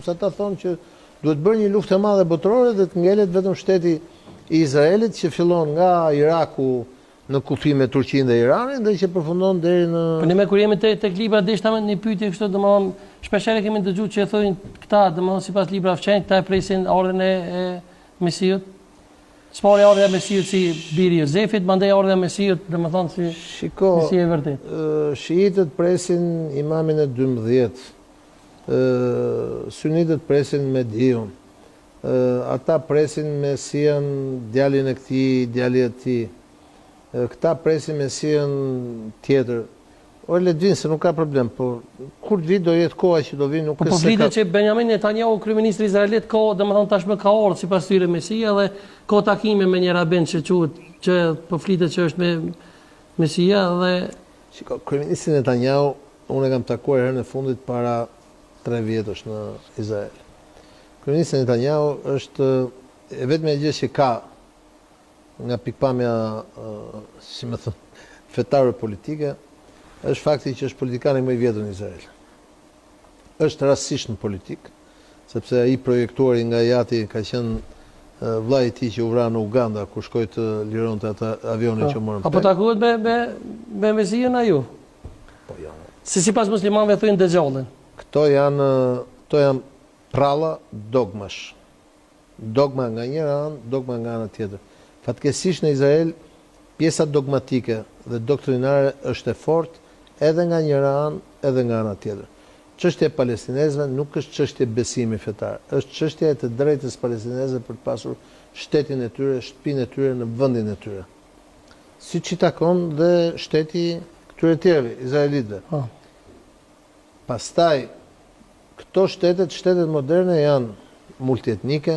Sepse ata thonë që duhet bërë një luftë e madhe botërore dhe të ngelet vetëm shteti i Izraelit që fillon nga Iraku në kufi me Turqinë dhe Iranin dhe që përfundon deri në... Po ne me kur jemi tek libra deshta me një pyetje kështu, domethënë shpeshherë kemi dëgjuar që thonë këta, domethënë sipas librave fqenjtë, këta e presin ardhen e Mesiut. Spori ardha e Mesiut si biri i Jozefit, mandej ardha e Mesiut, domethënë si si e vërtet. Shiitët presin imamin e 12, sunitët presin Mediun, ata presin Mesian, djalin e këtij, djali e tij. Këta presin Mesian tjetër. O le dinë se nuk ka problem, po kur të vi do jetë koha që do vinë, nuk po flitet që Benjamin Netanyahu, kryeministri izraelit, ka domethënë tashmë ka ardhur sipas tyre Mesia dhe ka takime me një rabin që quhet që po flitet që është me Mesia dhe shiko, kryeministri Netanyahu unë e kam takuar herën e fundit para 3 vjetësh në Izrael. Kryeministri Netanyahu është e vetmja gjë që ka nga pikpamja, si më thënë, fetare politike, është fakti që është politikani më i vjetër në Izrael. Është rastësisht në politikë, sepse ai projektuari nga Jati ka qenë vllai i tij që u vra në Uganda, ku shkoi të lironte ata avionin që morën. Apo takohet me Mesiën a ju? Po jo. Sipas muslimanëve thonë dëgjallën. Këto janë pralla dogmash. Dogma nga njëra anë, dogma nga ana tjetër. Fatkeqësisht në Izrael, pjesa dogmatike dhe doktrinare është e fortë edhe nga njëra anë, edhe nga ana tjetër. Çështja e palestinezëve nuk është çështje besimi fetar, është çështja e të drejtës palestinezëve për të pasur shtetin e tyre, shtëpinë e tyre në vendin e tyre. Siç i takon dhe shteti këtyre tjerëve, izraelitëve. Pastaj, këto shtetet moderne janë multietnike,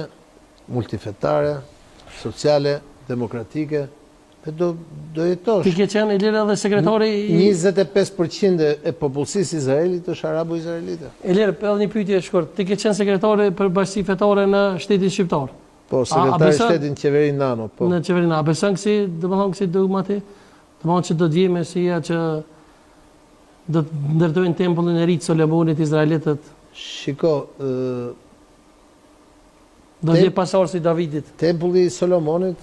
multifetare, sociale, demokratike, dhe do jetosh. Ti ke qenë i lirë edhe sekretari... 25% e popullsisë Izraelit është arabo-izraelite. E lirë, edhe një pyetje shkurt. Ti ke qenë sekretari për bashkësi fetare në shtetin shqiptar? Po, sekretari shtetin qeverin nano. Po. Në qeverin nano. A beson kësi, domethënë kësi dogmati? Domethënë që do të vijë Mesia që do të ndërtojnë tempullin e ri të Solomonit izraelitët? Shiko, do të jetë pasor si Davidit. Tempulli i Solomonit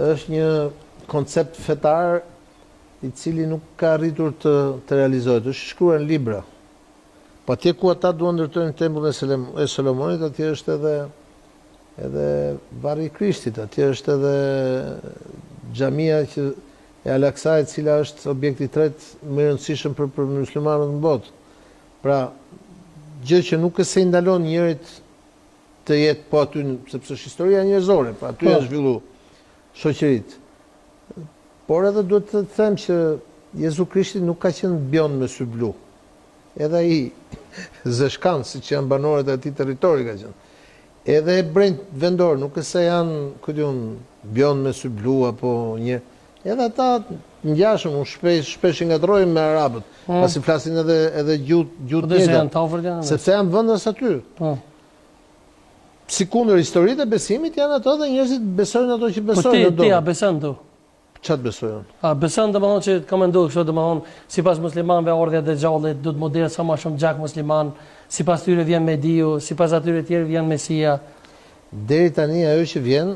është një koncept fetar i cili nuk ka arritur të realizohet. Është shkruar në libra. Po atje ku ata duan ndërtojnë tempullin e Solomonit, atje është edhe varri i Krishtit, atje është edhe xhamia e Al-Aqsait, cila është objekti i tretë më i rëndësishëm për muslimanët në botë. Pra, gjë që nuk se i ndalon njërit të jetë po aty, sepse është historia njerëzore, pa aty janë zhvillu shoqërit. Por edhe duhet të them që Jezu Krishti nuk ka qenë bjon me sy blu. Edhe ai zeshkan, siç janë banorët e atij territori ka qenë. Edhe hebrejt vendor, nuk se janë, bjon me sy blu apo një. Edhe ata ngjashëm, unë shpesh ngatrojmë me arabët, pasi flasin edhe gjuhë tjera. Sepse janë vendas aty. Sikundër historitë e besimit janë ato dhe njerëzit besojnë ato që besojnë. Po ti a beson tu? Çfarë besojnë? A beson domethënë që ka menduar kështu domethënë sipas muslimanëve ardha e Dejjallit do të moderë sa më shumë gjak musliman, sipas tyre vjen Mediu, sipas atyre të tjerë vjen Mesia. Deri tani ajo që vjen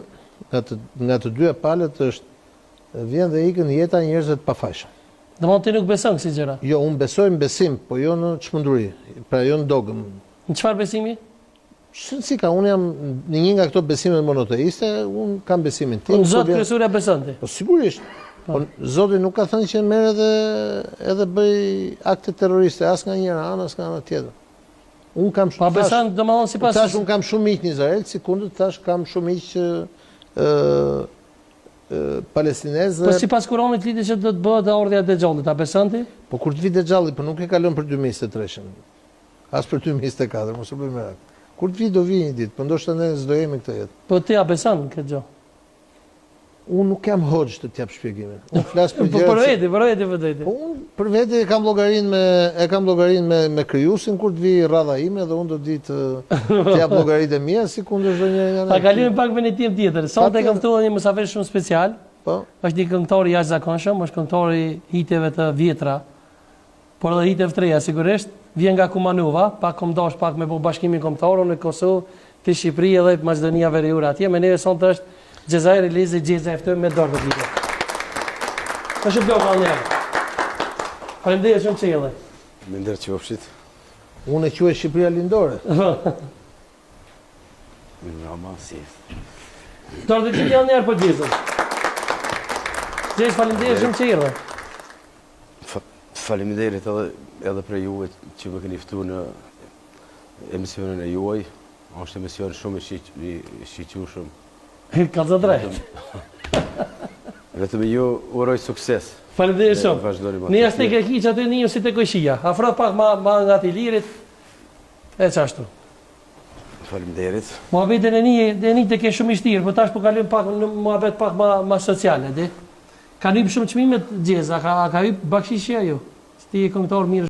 nga të dyja palët është vjen dhe ikën jeta e njerëzve të pafajshëm. Domethënë ti nuk beson kësi gjëra? Jo, unë besoj në besim, po jo në çmenduri, pra jo në dogm. Në çfarë besimi? Si ka, unë jam në një nga këto besimet monoteiste, unë kam besimin tim. Unë Zotë Kryesurja beson ti? Po sigurisht. Po Zoti nuk ka thënë që merr edhe bëj akte terroriste as nga njëra anë as nga ana tjetër. Unë kam shumë. Pa beson domethënë sipas. Tash unë kam shumë miq në Izrael, sikundër tash kam shumë miq palestinezë. Po sipas Kuranit litet që do të bëhet ardha e Dejjallit, a beson ti? Po kur të vi Dejjalli, po nuk e kalon për 2023-shën. As për 2024, mos u bëj merak. Kur të vi do vi një ditë, po ndoshta ne s'do jemi këtë jetë. Po ti a beson këtë gjë? Unë nuk jam hoxh të t'jap shpjegimin. Unë flas për gjëra. Për vete. Po unë për vete e kam llogarinë me krijuesin kur të vi rradha ime dhe unë do di të jap llogaritë mia sikundër çdo njeri nga ne. Ta kalojmë pak me një tim tjetër. Sot e kam ftuar një mysafir shumë special. Po. Është një këngëtar i jashtëzakonshëm, është këngëtar i hiteve të vjetra. Por edhe hiteve të reja sigurisht. vjen nga Kumanuva, pak kom dash pak me po bashkimin kombëtar në Kosovë, te Shqipëria dhe Maqedonia Veriore atje. Me neve sonte është Xhezairi Lizi Xheza e ftoi me dorë të vite. Është blok anëherë. Faleminderit shumë çelë. Me ndër qofshit. Unë e quaj Shqipëria lindore. Rama, si. Dorë të vite anëherë po Xheza. Xheza faleminderit shumë çelë. Faleminderit edhe për juve që më keni ftuar në emisionin e juaj. Është emision shumë i shiqshëm. Ka të drejtë. Vetëm ju uroj sukses. Faleminderit shumë. Vazhdoni më. Ne as tek e kiç aty një si te koqia. Afro pak ma nga ti lirit. E çashtu. Faleminderit. Muhabetin e një të ke shumë i shtirë, po tash po kalojm pak në muhabet pak ma sociale, di. Ka hyrë shumë çmime Xheza, ka hyrë bakshishja ju. Ti je këngëtar mirë.